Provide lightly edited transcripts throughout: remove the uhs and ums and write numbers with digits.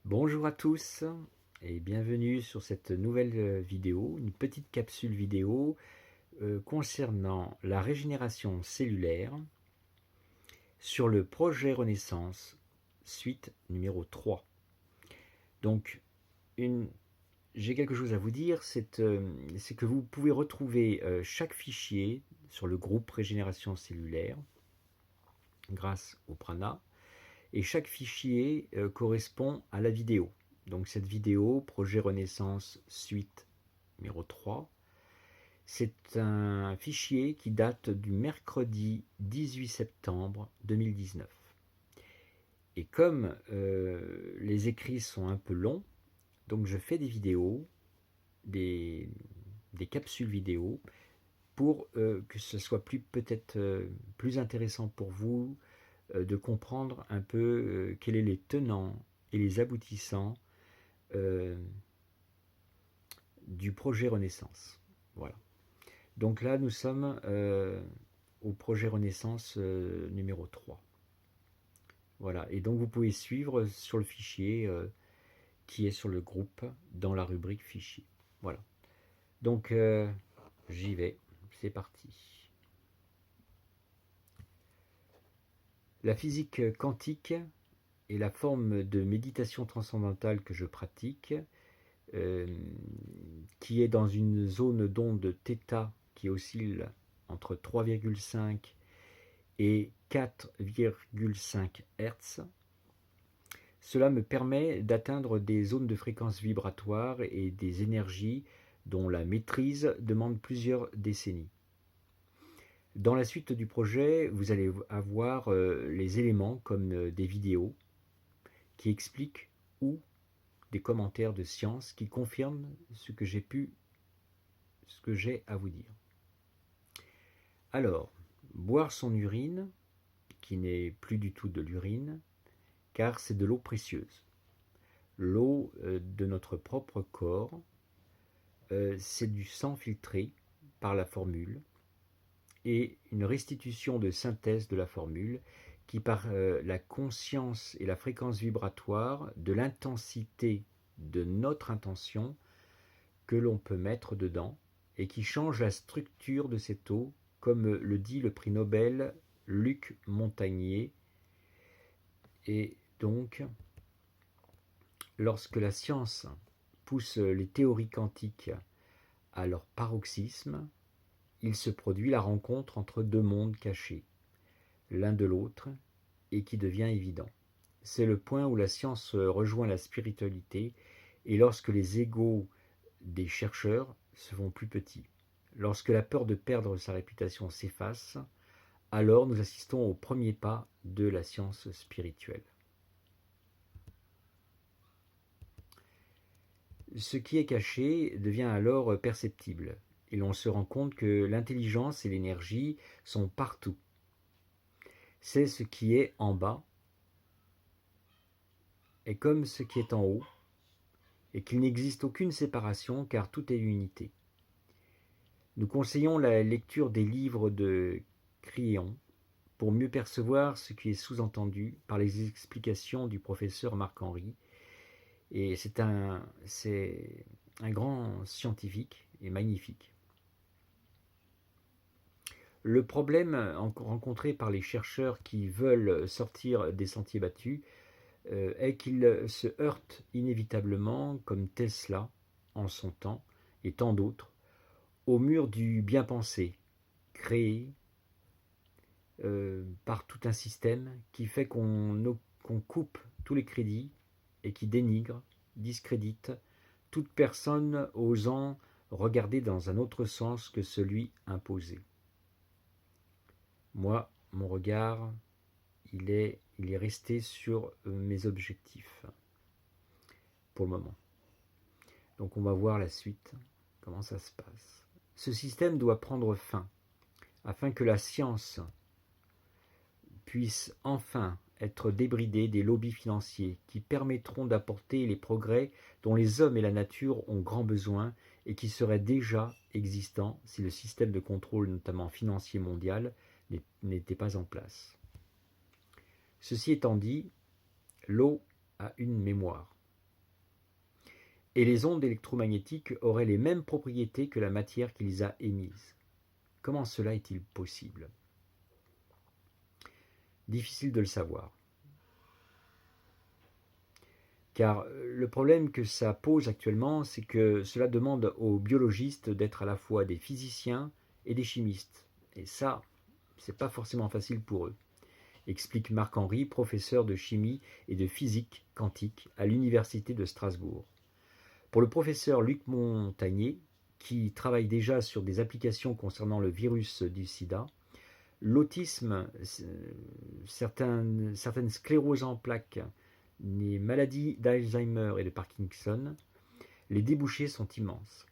Bonjour à tous et bienvenue sur cette nouvelle vidéo, une petite capsule vidéo concernant la régénération cellulaire sur le projet Renaissance, suite numéro 3. Donc, j'ai quelque chose à vous dire, c'est que vous pouvez retrouver chaque fichier sur le groupe régénération cellulaire grâce au Prana. Et chaque fichier correspond à la vidéo. Donc cette vidéo, projet Renaissance suite numéro 3, c'est un fichier qui date du mercredi 18 septembre 2019. Et comme les écrits sont un peu longs, donc je fais des vidéos, des capsules vidéo, pour que ce soit peut-être plus intéressant pour vous de comprendre un peu quels sont les tenants et les aboutissants du projet Renaissance. Voilà. Donc là, nous sommes au projet Renaissance numéro 3. Voilà. Et donc, vous pouvez suivre sur le fichier qui est sur le groupe dans la rubrique fichier. Voilà. Donc, j'y vais. C'est parti. La physique quantique et la forme de méditation transcendantale que je pratique, qui est dans une zone d'onde θ qui oscille entre 3,5 et 4,5 Hz. Cela me permet d'atteindre des zones de fréquence vibratoire et des énergies dont la maîtrise demande plusieurs décennies. Dans la suite du projet, vous allez avoir les éléments comme des vidéos qui expliquent ou des commentaires de science qui confirment ce que j'ai à vous dire. Alors, boire son urine, qui n'est plus du tout de l'urine, car c'est de l'eau précieuse. L'eau de notre propre corps, c'est du sang filtré par la formule et une restitution de synthèse de la formule qui, par la conscience et la fréquence vibratoire de l'intensité de notre intention que l'on peut mettre dedans et qui change la structure de cette eau, comme le dit le prix Nobel Luc Montagnier. Et donc, lorsque la science pousse les théories quantiques à leur paroxysme, il se produit la rencontre entre deux mondes cachés, l'un de l'autre, et qui devient évident. C'est le point où la science rejoint la spiritualité, et lorsque les égos des chercheurs se font plus petits. Lorsque la peur de perdre sa réputation s'efface, alors nous assistons au premier pas de la science spirituelle. Ce qui est caché devient alors perceptible, et l'on se rend compte que l'intelligence et l'énergie sont partout. C'est ce qui est en bas, et comme ce qui est en haut, et qu'il n'existe aucune séparation car tout est unité. Nous conseillons la lecture des livres de Crillon pour mieux percevoir ce qui est sous-entendu par les explications du professeur Marc-Henri. Et c'est un grand scientifique et magnifique. Le problème rencontré par les chercheurs qui veulent sortir des sentiers battus est qu'ils se heurtent inévitablement, comme Tesla en son temps et tant d'autres, au mur du bien-pensé, créé par tout un système qui fait qu'on coupe tous les crédits et qui dénigre, discrédite toute personne osant regarder dans un autre sens que celui imposé. Moi, mon regard, il est resté sur mes objectifs pour le moment. Donc on va voir la suite, comment ça se passe. Ce système doit prendre fin afin que la science puisse enfin être débridée des lobbies financiers qui permettront d'apporter les progrès dont les hommes et la nature ont grand besoin et qui seraient déjà existants si le système de contrôle, notamment financier mondial, n'était pas en place. Ceci étant dit, l'eau a une mémoire. et les ondes électromagnétiques auraient les mêmes propriétés que la matière qui les a émises. Comment cela est-il possible? Difficile de le savoir. Car le problème que ça pose actuellement, c'est que cela demande aux biologistes d'être à la fois des physiciens et des chimistes. Et ça, c'est pas forcément facile pour eux, explique Marc-Henri, professeur de chimie et de physique quantique à l'université de Strasbourg. Pour le professeur Luc Montagnier, qui travaille déjà sur des applications concernant le virus du sida, l'autisme, certaines scléroses en plaques, les maladies d'Alzheimer et de Parkinson, les débouchés sont immenses.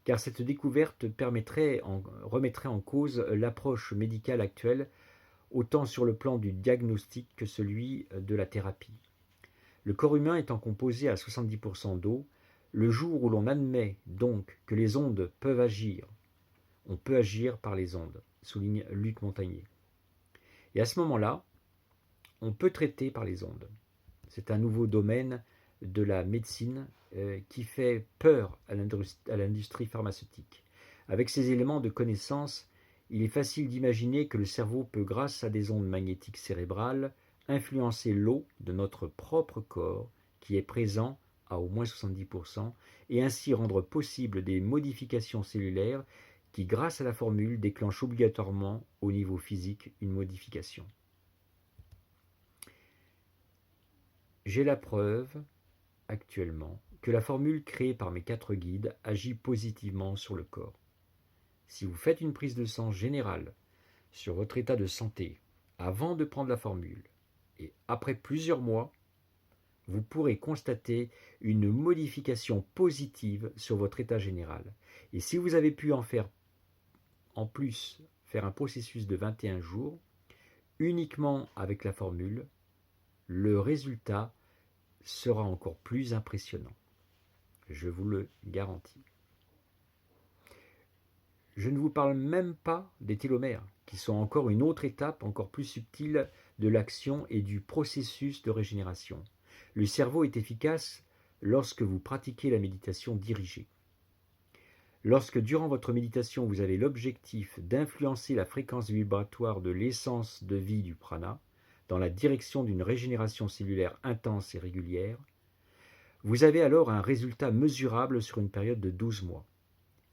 Car cette découverte remettrait en cause l'approche médicale actuelle, autant sur le plan du diagnostic que celui de la thérapie. Le corps humain étant composé à 70% d'eau, le jour où l'on admet donc que les ondes peuvent agir, on peut agir par les ondes, souligne Luc Montagnier. Et à ce moment-là, on peut traiter par les ondes. C'est un nouveau domaine de la médecine qui fait peur à l'industrie pharmaceutique. Avec ces éléments de connaissance, il est facile d'imaginer que le cerveau peut, grâce à des ondes magnétiques cérébrales, influencer l'eau de notre propre corps, qui est présent à au moins 70%, et ainsi rendre possible des modifications cellulaires qui, grâce à la formule, déclenchent obligatoirement au niveau physique une modification. J'ai la preuve, actuellement, que la formule créée par mes 4 guides agit positivement sur le corps. Si vous faites une prise de sang générale sur votre état de santé avant de prendre la formule, et après plusieurs mois, vous pourrez constater une modification positive sur votre état général. Et si vous avez pu faire un processus de 21 jours, uniquement avec la formule, le résultat sera encore plus impressionnant. Je vous le garantis. Je ne vous parle même pas des télomères, qui sont encore une autre étape encore plus subtile de l'action et du processus de régénération. Le cerveau est efficace lorsque vous pratiquez la méditation dirigée. Lorsque durant votre méditation vous avez l'objectif d'influencer la fréquence vibratoire de l'essence de vie du prana dans la direction d'une régénération cellulaire intense et régulière, vous avez alors un résultat mesurable sur une période de 12 mois.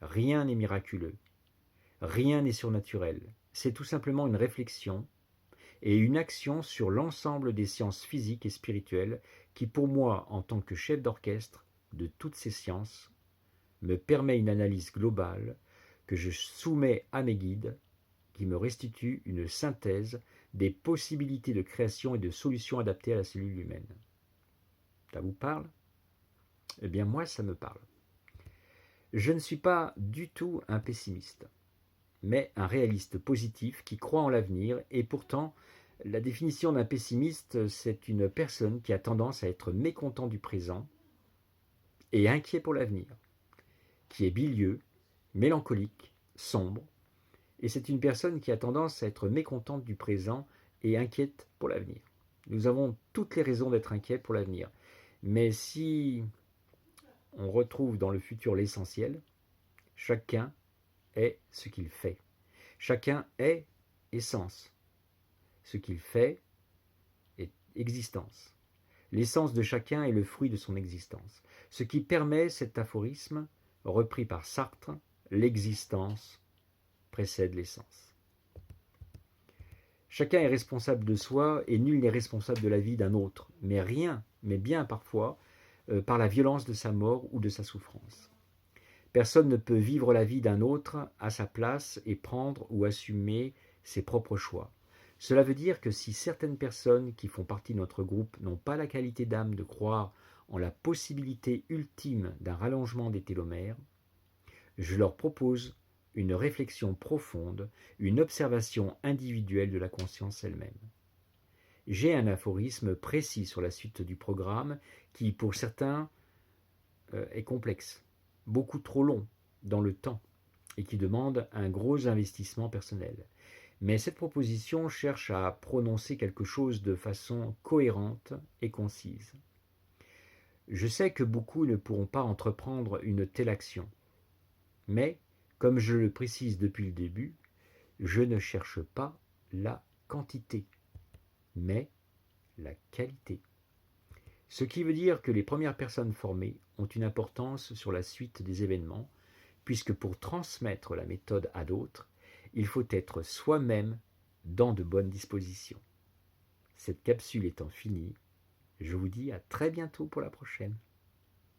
Rien n'est miraculeux, rien n'est surnaturel, c'est tout simplement une réflexion et une action sur l'ensemble des sciences physiques et spirituelles qui, pour moi, en tant que chef d'orchestre de toutes ces sciences, me permet une analyse globale que je soumets à mes guides, qui me restituent une synthèse des possibilités de création et de solutions adaptées à la cellule humaine. Ça vous parle? Eh bien moi, ça me parle. Je ne suis pas du tout un pessimiste, mais un réaliste positif qui croit en l'avenir, et pourtant, la définition d'un pessimiste, c'est une personne qui a tendance à être mécontent du présent et inquiet pour l'avenir, qui est bilieux, mélancolique, sombre, et c'est une personne qui a tendance à être mécontente du présent et inquiète pour l'avenir. Nous avons toutes les raisons d'être inquiets pour l'avenir, mais si on retrouve dans le futur l'essentiel, chacun est ce qu'il fait. Chacun est essence. Ce qu'il fait est existence. L'essence de chacun est le fruit de son existence. Ce qui permet cet aphorisme, repris par Sartre, l'existence précède l'essence. Chacun est responsable de soi et nul n'est responsable de la vie d'un autre, mais bien parfois, par la violence de sa mort ou de sa souffrance. Personne ne peut vivre la vie d'un autre à sa place et prendre ou assumer ses propres choix. Cela veut dire que si certaines personnes qui font partie de notre groupe n'ont pas la qualité d'âme de croire en la possibilité ultime d'un rallongement des télomères, je leur propose une réflexion profonde, une observation individuelle de la conscience elle-même. J'ai un aphorisme précis sur la suite du programme qui, pour certains, est complexe, beaucoup trop long dans le temps et qui demande un gros investissement personnel. Mais cette proposition cherche à prononcer quelque chose de façon cohérente et concise. Je sais que beaucoup ne pourront pas entreprendre une telle action, mais, comme je le précise depuis le début, je ne cherche pas la quantité, mais la qualité. Ce qui veut dire que les premières personnes formées ont une importance sur la suite des événements, puisque pour transmettre la méthode à d'autres, il faut être soi-même dans de bonnes dispositions. Cette capsule étant finie, je vous dis à très bientôt pour la prochaine.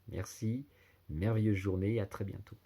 Merci, merveilleuse journée et à très bientôt.